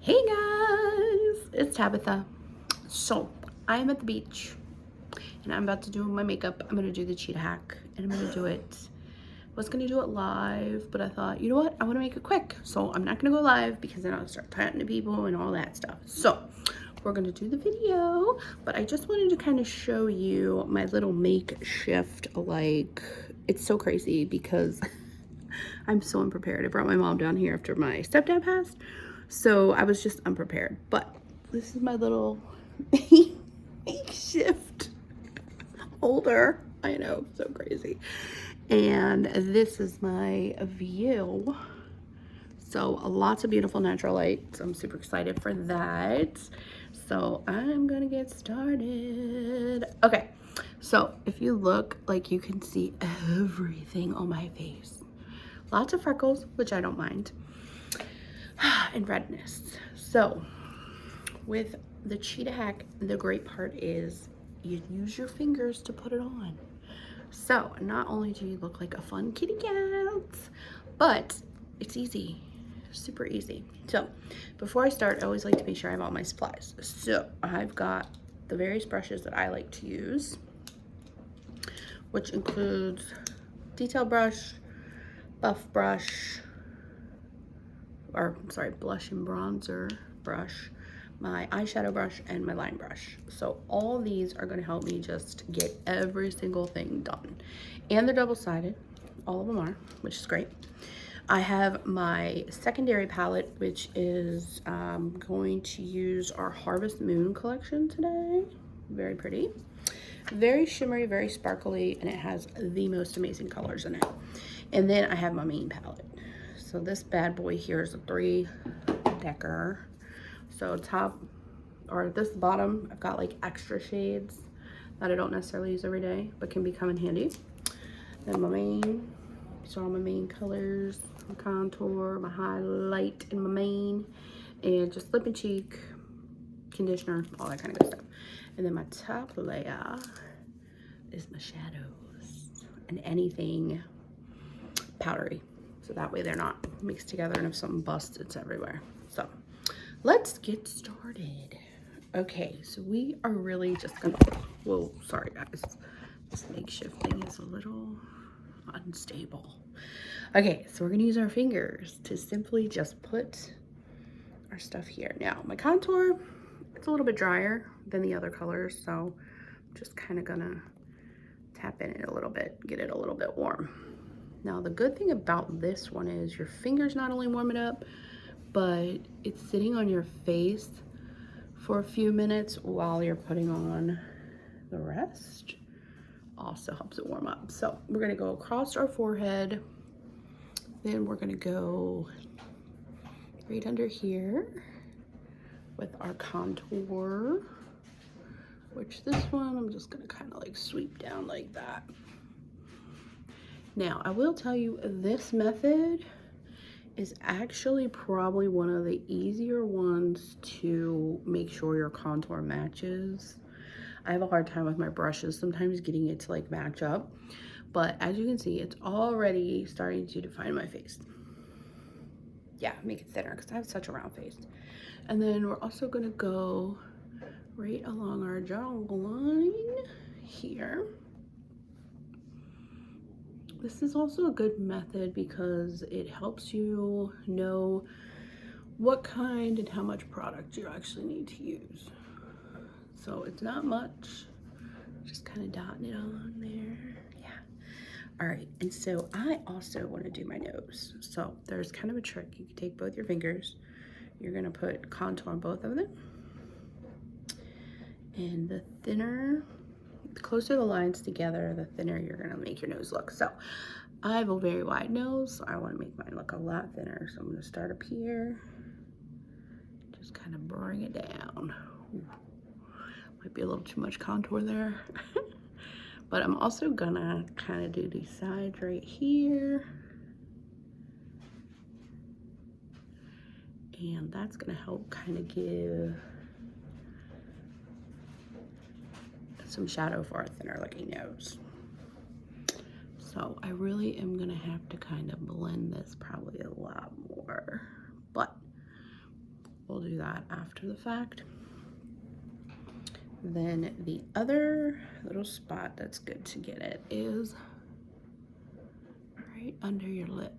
Hey guys, it's Tabitha. So I'm at the beach and I'm about to do my makeup. I'm gonna do the Cheetah hack and I'm gonna do it. Was gonna do it live, but I thought, you know what? I want to make it quick, so I'm not gonna go live because then I'll start talking to people and all that stuff. So we're gonna do the video, but I just wanted to kind of show you my little makeshift. Like, it's so crazy because I'm so unprepared. I brought my mom down here after my stepdad passed, so I was just unprepared. But this is my little makeshift holder. I know, so crazy. And this is my view. So lots of beautiful natural light. So I'm super excited for that. So I'm gonna get started. Okay, so if you look, like, you can see everything on my face. Lots of freckles, which I don't mind, and redness. So with the Cheetah hack, the great part is you use your fingers to put it on. So not only do you look like a fun kitty cat, but it's easy, super easy. So before I start, I always like to make sure I have all my supplies. So I've got the various brushes that I like to use, which includes detail brush, buff brush, or sorry, blush and bronzer brush, my eyeshadow brush, and my line brush. So all these are going to help me just get every single thing done. And they're double-sided. All of them are, which is great. I have my secondary palette, which is going to use our Harvest Moon collection today. Very pretty. Very shimmery, very sparkly, and it has the most amazing colors in it. And then I have my main palette. So this bad boy here is a 3-decker. So top, or this bottom, I've got like extra shades that I don't necessarily use every day, but can become in handy. Then my main, so all my main colors, my contour, my highlight in my main, and just lip and cheek, conditioner, all that kind of good stuff. And then my top layer is my shadows and anything powdery. So that way they're not mixed together, and if something busts, it's everywhere. So let's get started. Okay, so we are really just gonna, whoa, sorry guys. This makeshift thing is a little unstable. Okay, so we're gonna use our fingers to simply just put our stuff here. Now, my contour, it's a little bit drier than the other colors, so I'm just kind of gonna tap in it a little bit, get it a little bit warm. Now, the good thing about this one is your fingers not only warm it up, but it's sitting on your face for a few minutes while you're putting on the rest. Also helps it warm up. So we're gonna go across our forehead, then we're gonna go right under here with our contour, which this one I'm just gonna kind of like sweep down like that. Now, I will tell you, this method is actually probably one of the easier ones to make sure your contour matches. I have a hard time with my brushes sometimes getting it to like match up, but as you can see, it's already starting to define my face. Yeah, make it thinner because I have such a round face. And then we're also gonna go right along our jawline here. This is also a good method because it helps you know what kind and how much product you actually need to use. So it's not much, just kind of dotting it on there. Yeah. All right, and so I also want to do my nose. So there's kind of a trick. You can take both your fingers. You're gonna put contour on both of them. And the thinner, the closer the lines together, the thinner you're gonna make your nose look. So I have a very wide nose, so I wanna make mine look a lot thinner. So I'm gonna start up here, just kind of bring it down. Ooh, might be a little too much contour there. But I'm also gonna kind of do these sides right here. And that's gonna help kind of give some shadow for a thinner looking nose. So I really am gonna have to kind of blend this probably a lot more, but we'll do that after the fact. Then the other little spot that's good to get it is right under your lip.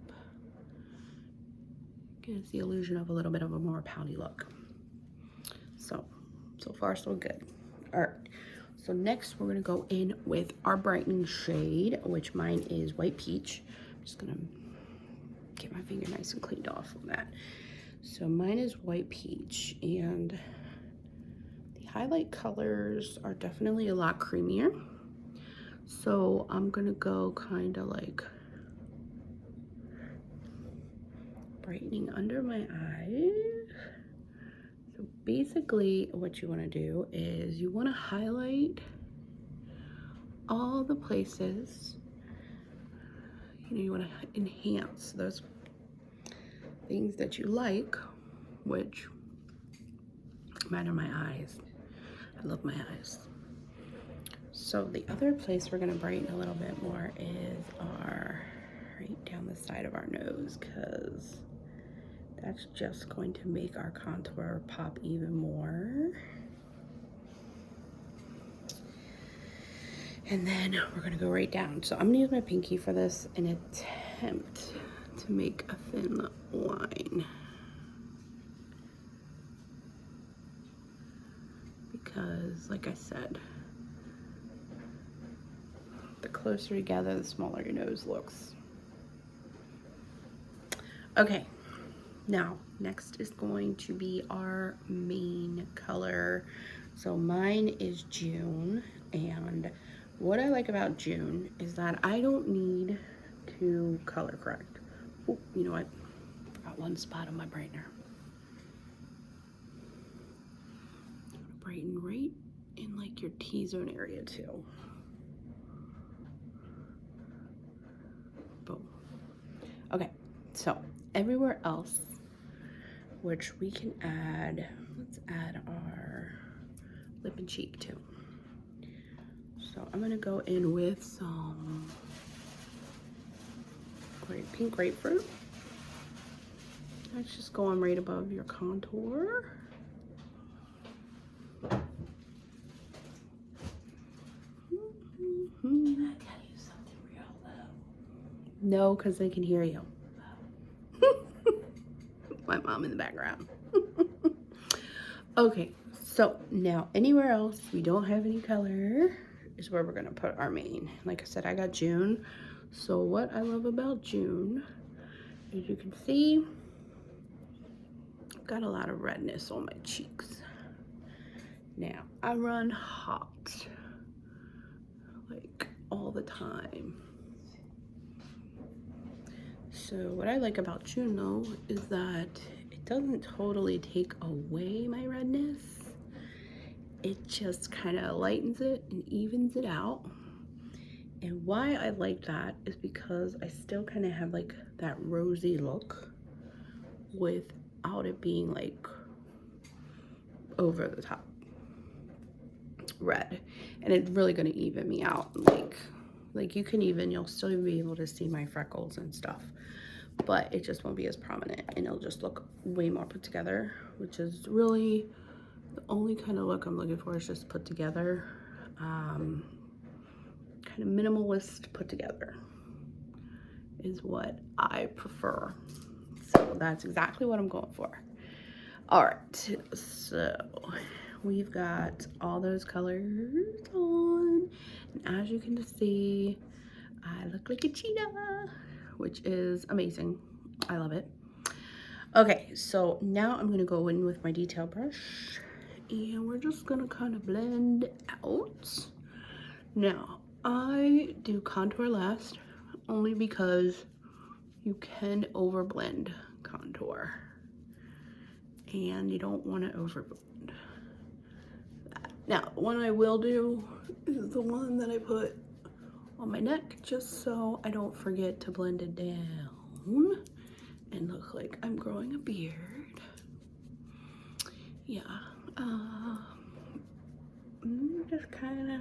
Gives the illusion of a little bit of a more pouty look. So far so good. All right, so next we're gonna go in with our brightening shade, which mine is White Peach. I'm just gonna get my finger nice and cleaned off on that. So mine is White Peach, and the highlight colors are definitely a lot creamier. So I'm gonna go kind of like brightening under my eyes. So basically what you want to do is you want to highlight all the places, you know, you want to enhance those things that you like, which mine are my eyes. I love my eyes. So the other place we're going to brighten a little bit more is our right down the side of our nose, because that's just going to make our contour pop even more. And then we're gonna go right down. So I'm gonna use my pinky for this and attempt to make a thin line, because like I said, the closer together, the smaller your nose looks. Okay. Now, next is going to be our main color. So mine is June, and what I like about June is that I don't need to color correct. Oh, you know what? Forgot one spot on my brightener. Brighten right in like your T-zone area too. Boom. Okay, so everywhere else, which we can add, let's add our lip and cheek too. So I'm gonna go in with some pink grapefruit. That's just going right above your contour. I gotta use something real low. No, because they can hear you. My mom in the background. Okay, so now anywhere else we don't have any color is where we're gonna put our main. Like I said, I got June. So what I love about June, as you can see, I've got a lot of redness on my cheeks. Now I run hot like all the time. So what I like about June though is that it doesn't totally take away my redness. It just kind of lightens it and evens it out. And why I like that is because I still kind of have like that rosy look without it being like over the top red. And it's really going to even me out. Like you'll still be able to see my freckles and stuff, but it just won't be as prominent and it'll just look way more put together, which is really the only kind of look I'm looking for, is just put together, kind of minimalist put together is what I prefer. So that's exactly what I'm going for. All right, so we've got all those colors on, and as you can see, I look like a cheetah, which is amazing. I love it. Okay, so now I'm gonna go in with my detail brush, and we're just gonna kind of blend out. Now, I do contour last, only because you can overblend contour, and you don't want to overblend that. Now, one I will do is the one that I put on my neck, just so I don't forget to blend it down and look like I'm growing a beard. Yeah, just kind of,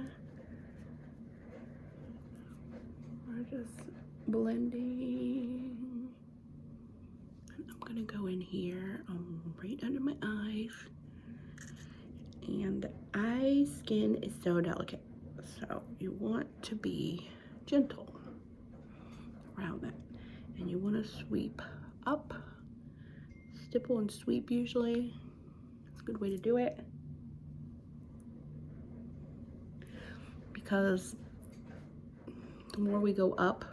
we're just blending. And I'm gonna go in here, right under my eye. skin is so delicate. So you want to be gentle around that. And you want to sweep up, stipple and sweep usually. It's a good way to do it. Because the more we go up,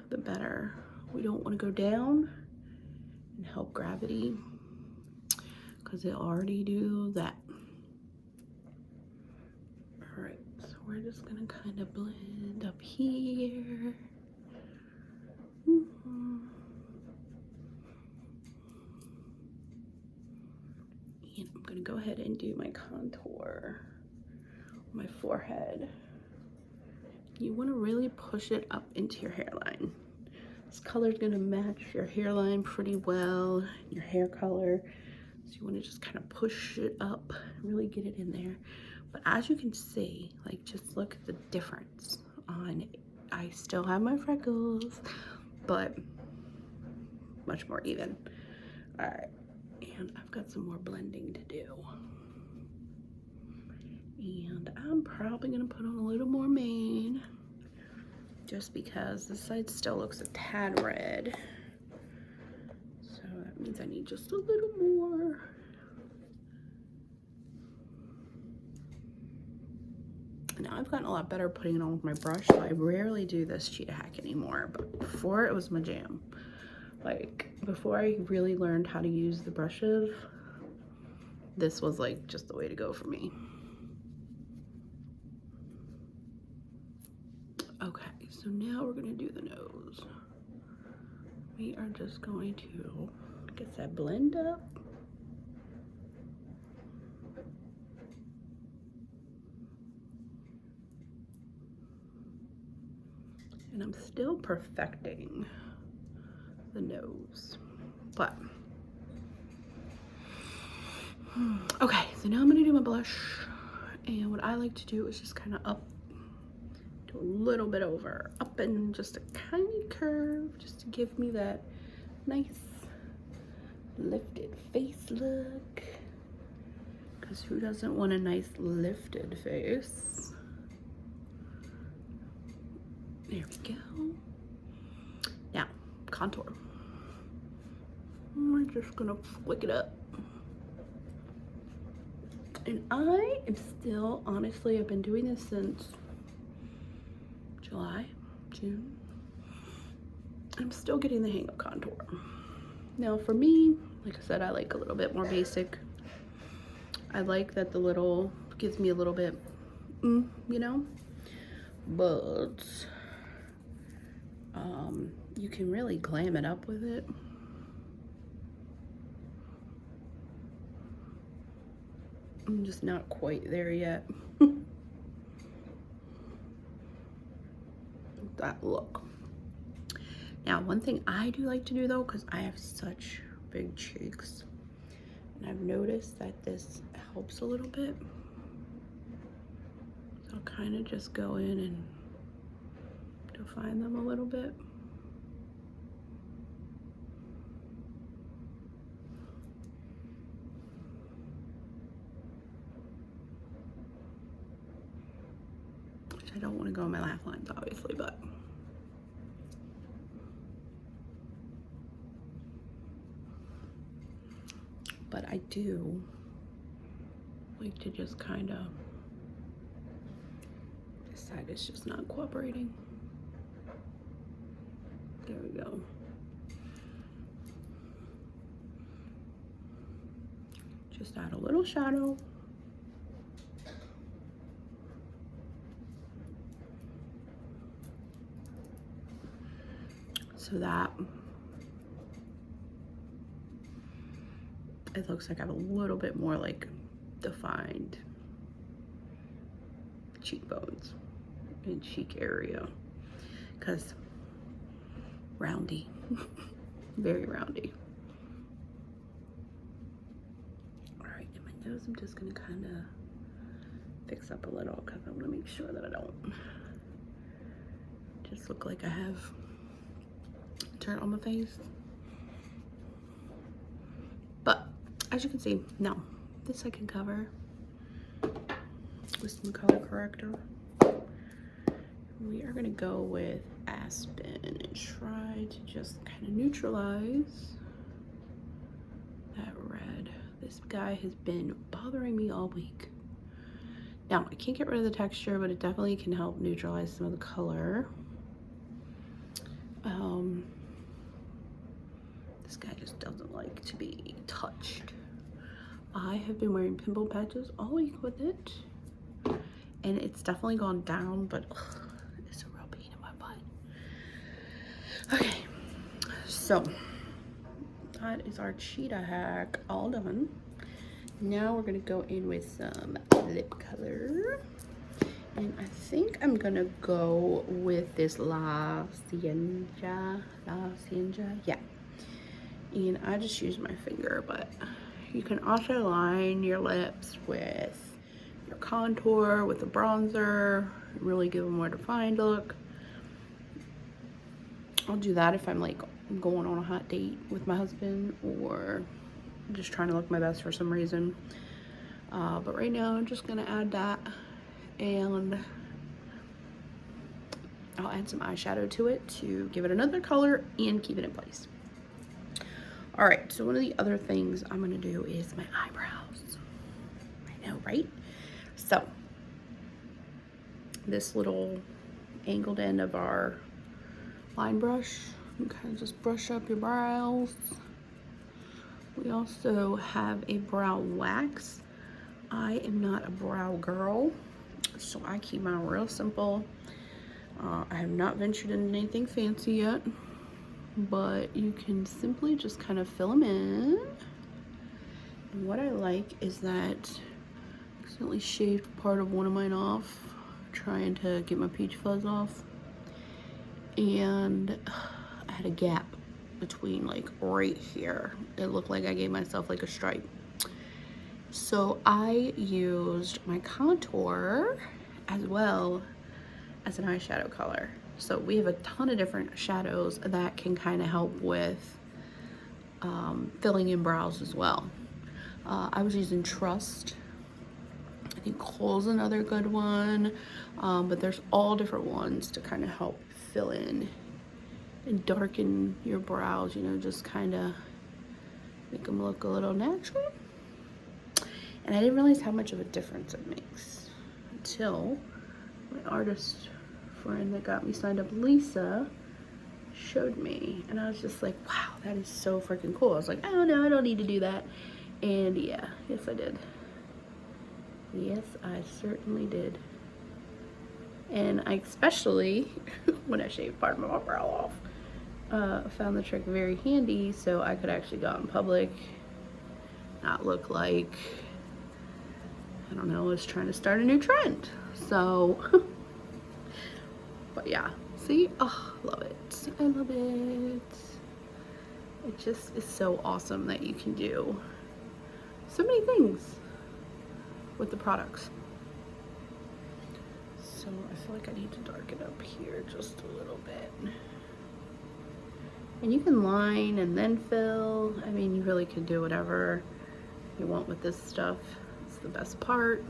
the better. We don't want to go down and help gravity, because it already do that. All right, so we're just gonna kind of blend up here. And I'm gonna go ahead and do my contour on my forehead. You want to really push it up into your hairline. This color is going to match your hairline pretty well, your hair color. So you want to just kind of push it up, really get it in there. But as you can see, like, just look at the difference on, I still have my freckles, but much more even. All right, and I've got some more blending to do. And I'm probably gonna put on a little more mane, just because this side still looks a tad red. So that means I need just a little more. Now I've gotten a lot better putting it on with my brush, so I rarely do this Cheetah HAC anymore, but before it was my jam. Like, before I really learned how to use the brushes, this was like just the way to go for me. Okay, so now we're gonna do the nose. We are just going to, like I said, blend up. And I'm still perfecting the nose, but okay, so now I'm gonna do my blush. And what I like to do is just kind of up, do a little bit over, up and just a tiny curve, just to give me that nice lifted face look. Because who doesn't want a nice lifted face? There we go. Now, contour. We're just gonna flick it up. And I am still, honestly, I've been doing this since July, June. I'm still getting the hang of contour. Now for me, like I said, I like a little bit more basic. I like that the little gives me a little bit, you know, but you can really glam it up with it. I'm just not quite there yet. That look. Now, one thing I do like to do though, because I have such big cheeks, and I've noticed that this helps a little bit. So I'll kind of just go in and define them a little bit. Which I don't want to go in my laugh lines, obviously, but I do like to just kind of, this side is just not cooperating. There we go. Just add a little shadow. So that it looks like I have a little bit more like defined cheekbones and cheek area, because roundy, very roundy. All right, and my nose I'm just gonna kind of fix up a little, because I want to make sure that I don't just look like I have dirt on my face. But as you can see, no, this I can cover. with some color corrector. We are going to go with Aspen and try to just kind of neutralize that red. This guy has been bothering me all week. Now, I can't get rid of the texture, but it definitely can help neutralize some of the color. This guy just doesn't like to be touched. I have been wearing pimple patches all week with it, and it's definitely gone down, but it's a real pain in my butt. Okay, so that is our Cheetah HAC all done. Now we're gonna go in with some lip color. And I think I'm gonna go with this La Cienega, yeah. And I just use my finger, but you can also line your lips with your contour, with a bronzer, really give a more defined look. I'll do that if I'm like going on a hot date with my husband or just trying to look my best for some reason. But right now I'm just gonna add that, and I'll add some eyeshadow to it to give it another color and keep it in place. All right, so one of the other things I'm gonna do is my eyebrows. I know, right? So this little angled end of our line brush, you kind of just brush up your brows. We also have a brow wax. I am not a brow girl, so I keep mine real simple. I have not ventured into anything fancy yet, but you can simply just kind of fill them in. And what I like is that I accidentally shaved part of one of mine off, trying to get my peach fuzz off, and I had a gap between like right here. It looked like I gave myself like a stripe. So I used my contour as well as an eyeshadow color. So we have a ton of different shadows that can kind of help with filling in brows as well. I was using Trust. I think Kohl's another good one, but there's all different ones to kind of help fill in and darken your brows, you know, just kind of make them look a little natural. And I didn't realize how much of a difference it makes until my artist friend that got me signed up, Lisa, showed me, and I was just like, wow, that is so freaking cool. I was like, oh no, I don't need to do that. And yeah, yes I did. Yes, I certainly did. And I especially, when I shaved part of my brow off, found the trick very handy, so I could actually go out in public, not look like, I don't know, I was trying to start a new trend. So, but yeah, see, oh, love it. I love it. It just is so awesome that you can do so many things with the products. So I feel like I need to darken up here just a little bit. And you can line and then fill. I mean, you really can do whatever you want with this stuff. It's the best part.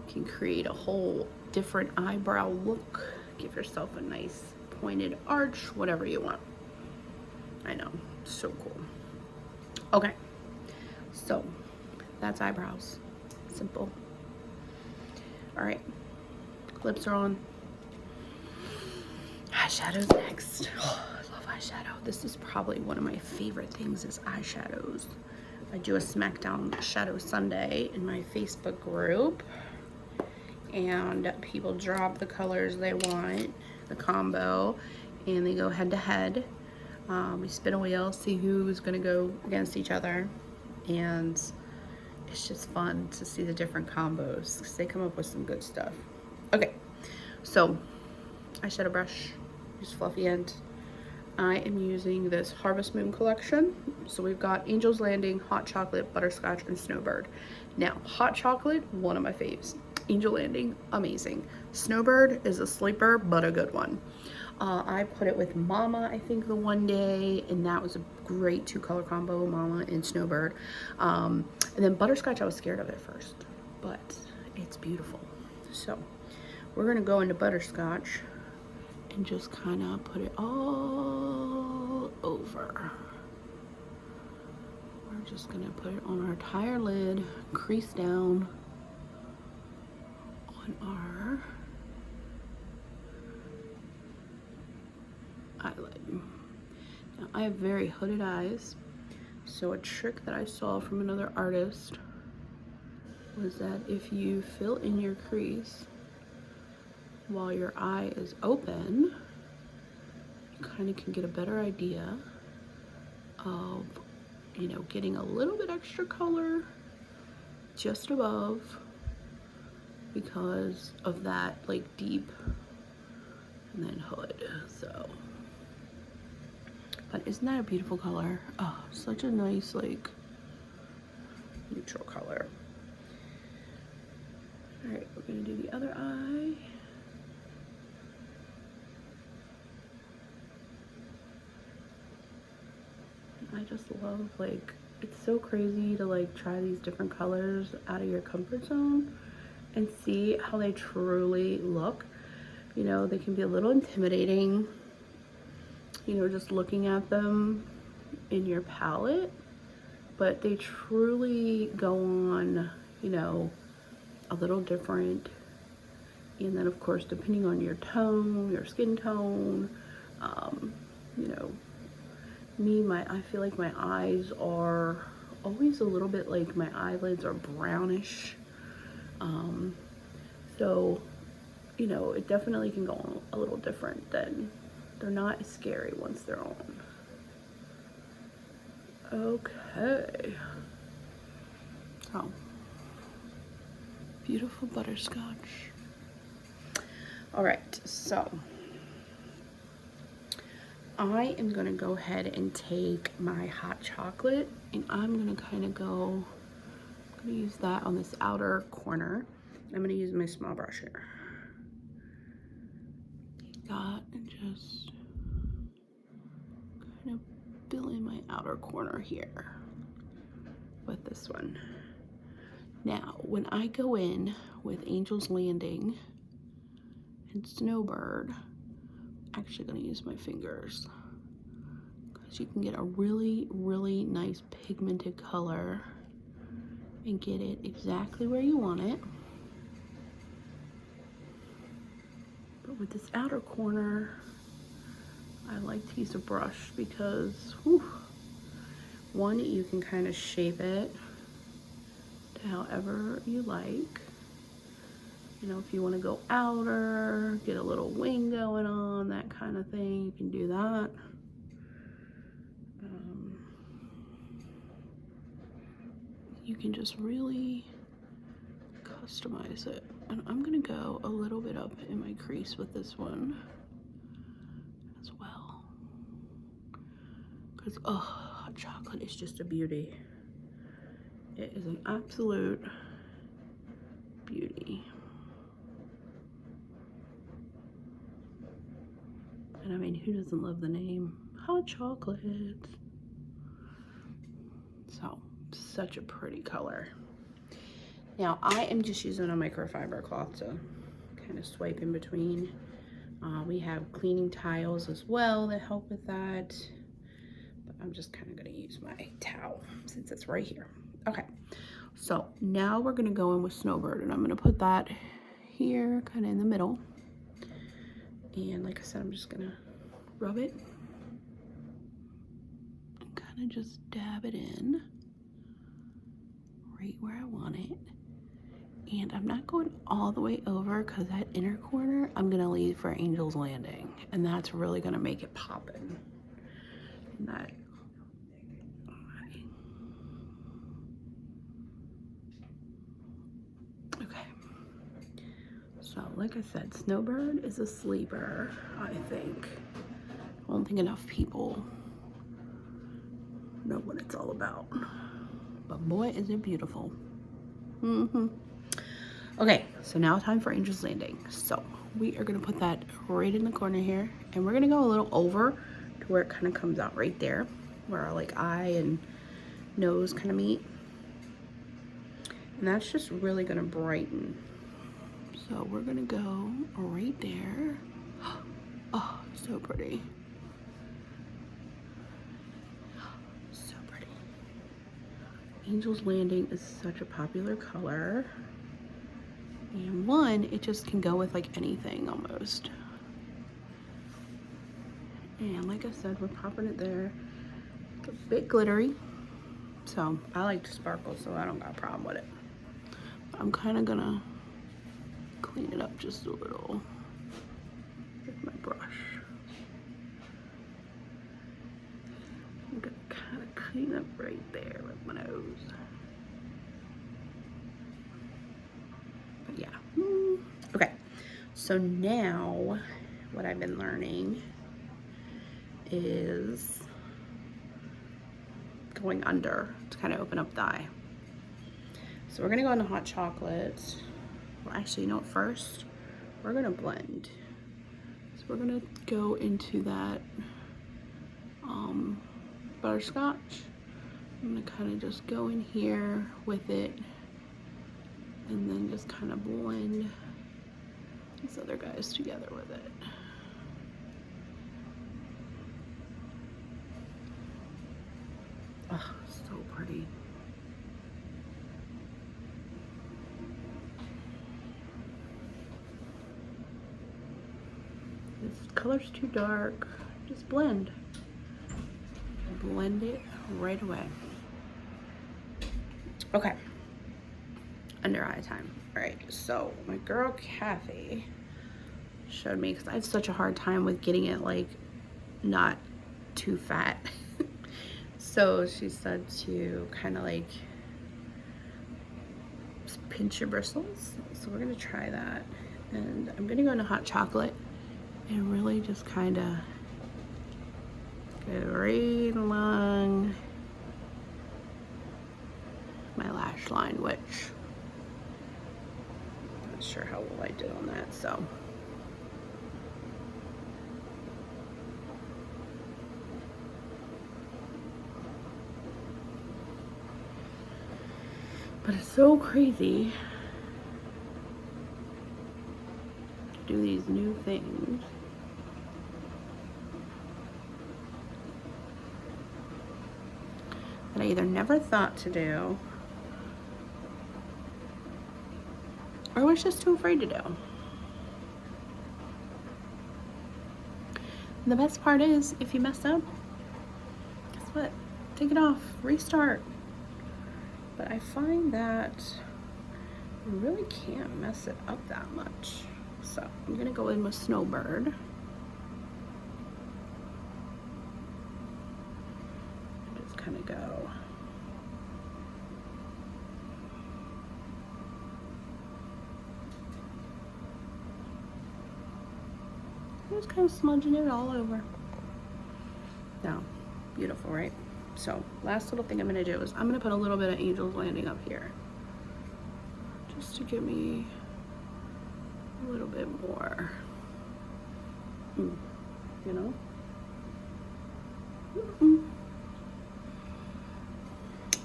You can create a whole different eyebrow look. Give yourself a nice pointed arch, whatever you want. I know, so cool. Okay, so that's eyebrows. Simple. All right, lips are on. Eyeshadows next. Oh, I love eyeshadow. This is probably one of my favorite things is eyeshadows. I do a Smackdown Shadow Sunday in my Facebook group, and people drop the colors they want, the combo, and they go head to head. We spin a wheel, see who's gonna go against each other, and it's just fun to see the different combos because they come up with some good stuff. Okay, so eyeshadow brush, use fluffy end. I am using this Harvest Moon collection. So we've got Angel's Landing, Hot Chocolate, Butterscotch, and Snowbird. Now, Hot Chocolate, one of my faves. Angel Landing, amazing. Snowbird is a sleeper, but a good one. I put it with Mama, I think, the one day, and that was a great two-color combo, Mama and Snowbird. And then Butterscotch, I was scared of at first, but it's beautiful. So we're gonna go into butterscotch and just kind of put it all over. We're just gonna put it on our entire lid, crease down on our eyelid. Now I have very hooded eyes, so a trick that I saw from another artist was that if you fill in your crease while your eye is open, you kind of can get a better idea of, you know, getting a little bit extra color just above because of that like deep and then hood. So, but isn't that a beautiful color? Oh, such a nice like neutral color. All right, we're gonna do the other eye. I just love, like, it's so crazy to like try these different colors out of your comfort zone and see how they truly look. You know, they can be a little intimidating, you know, just looking at them in your palette, but they truly go on, you know, a little different. And then of course, depending on your tone, your skin tone, you know, I feel like my eyes are always a little bit like my eyelids are brownish. So, you know, it definitely can go on a little different. Then they're not as scary once they're on. Okay. Oh, beautiful butterscotch. All right, so I am gonna go ahead and take my hot chocolate and I'm gonna kind of go, I'm gonna use that on this outer corner. I'm gonna use my small brush here. Take that and just kind of fill in my outer corner here with this one. Now, when I go in with Angel's Landing and Snowbird, I'm actually gonna use my fingers because you can get a really, really nice pigmented color and get it exactly where you want it. But with this outer corner, I like to use a brush because, whew, one, you can kind of shape it to however you like. You know, if you want to go outer, get a little wing going on, that kind of thing, you can do that. You can just really customize it. And I'm gonna go a little bit up in my crease with this one as well. Because, oh, hot chocolate is just a beauty. It is an absolute beauty. And I mean, who doesn't love the name hot chocolate? So, such a pretty color. Now, I am just using a microfiber cloth to kind of swipe in between. We have cleaning tiles as well that help with that. But I'm just kind of going to use my towel since it's right here. Okay, so now we're going to go in with Snowbird, and I'm going to put that here, kind of in the middle. And like I said, I'm just going to rub it and kind of just dab it in right where I want it. And I'm not going all the way over because that inner corner I'm gonna leave for Angel's Landing, and that's really gonna make it poppin'. And that, okay. So like I said, Snowbird is a sleeper, I think. I don't think enough people know what it's all about. But boy, is it beautiful. Okay, so now time for Angel's Landing. So we are gonna put that right in the corner here, and we're gonna go a little over to where it kind of comes out right there, where our like eye and nose kind of meet. And that's just really gonna brighten. So we're gonna go right there. Oh, so pretty. So pretty. Angel's Landing is such a popular color. And one, it just can go with like anything almost. And like I said, we're popping it there. It's a bit glittery. So I like to sparkle, so I don't got a problem with it. I'm kind of gonna clean it up just a little with my brush. I'm gonna kind of clean up right there with my nose. But yeah. Okay. So now what I've been learning is going under to kind of open up the eye. So we're gonna go into hot chocolate. Well, actually, you know what, first, we're gonna blend. So we're gonna go into that butterscotch. I'm gonna kind of just go in here with it and then just kind of blend these other guys together with it. Oh, so pretty. This color's too dark. Just blend. Blend it right away. Okay. Under eye time. All right. So my girl Kathy showed me, because I have such a hard time with getting it like not too fat. So she said to kind of like pinch your bristles. So we're gonna try that, and I'm gonna go into hot chocolate and really just kind of go right along my lash line, which I'm not sure how well I did on that. So but it's so crazy to do these new things. That I either never thought to do or was just too afraid to do. And the best part is, if you mess up, guess what? Take it off, restart. But I find that you really can't mess it up that much. So I'm gonna go in with Snowbird. And just kind of go. I'm just kind of smudging it all over. Now, beautiful, right? So last little thing I'm gonna do is I'm gonna put a little bit of Angel's Landing up here, just to give me a little bit more, you know?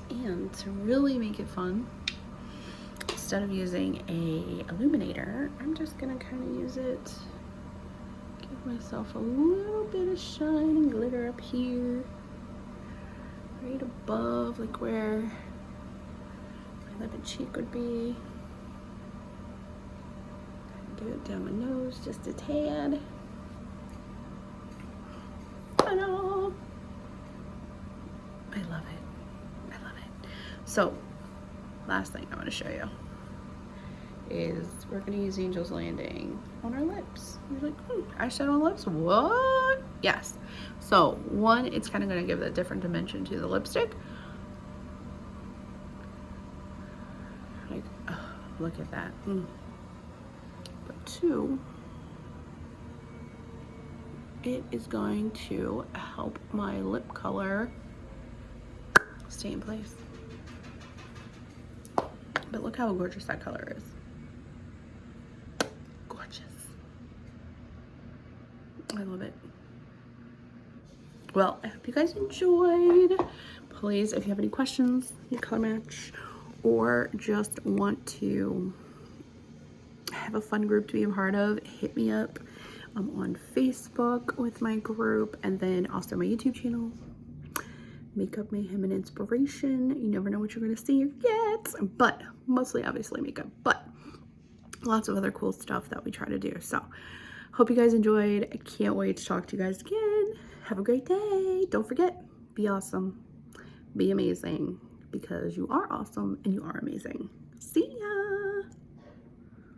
And to really make it fun, instead of using a illuminator, I'm just gonna kind of use it, give myself a little bit of shine and glitter up here, right above, like where my lip and cheek would be. Do it down my nose just a tad. Ta-da! I love it. I love it. So, last thing I want to show you is we're going to use Angel's Landing on our lips. You're like, eyeshadow on lips? What? Yes. So, one, it's kind of going to give a different dimension to the lipstick. Like, oh, look at that. But two, it is going to help my lip color stay in place. But look how gorgeous that color is. Gorgeous. I love it. Well, I hope you guys enjoyed. Please, if you have any questions, you color match, or just want to have a fun group to be a part of, hit me up. I'm on Facebook with my group, and then also my YouTube channel, Makeup Mayhem and Inspiration. You never know what you're gonna see or get, but mostly obviously makeup, but lots of other cool stuff that we try to do. So hope you guys enjoyed. I can't wait to talk to you guys again. Have a great day. Don't forget, be awesome, be amazing, because you are awesome and you are amazing. See ya.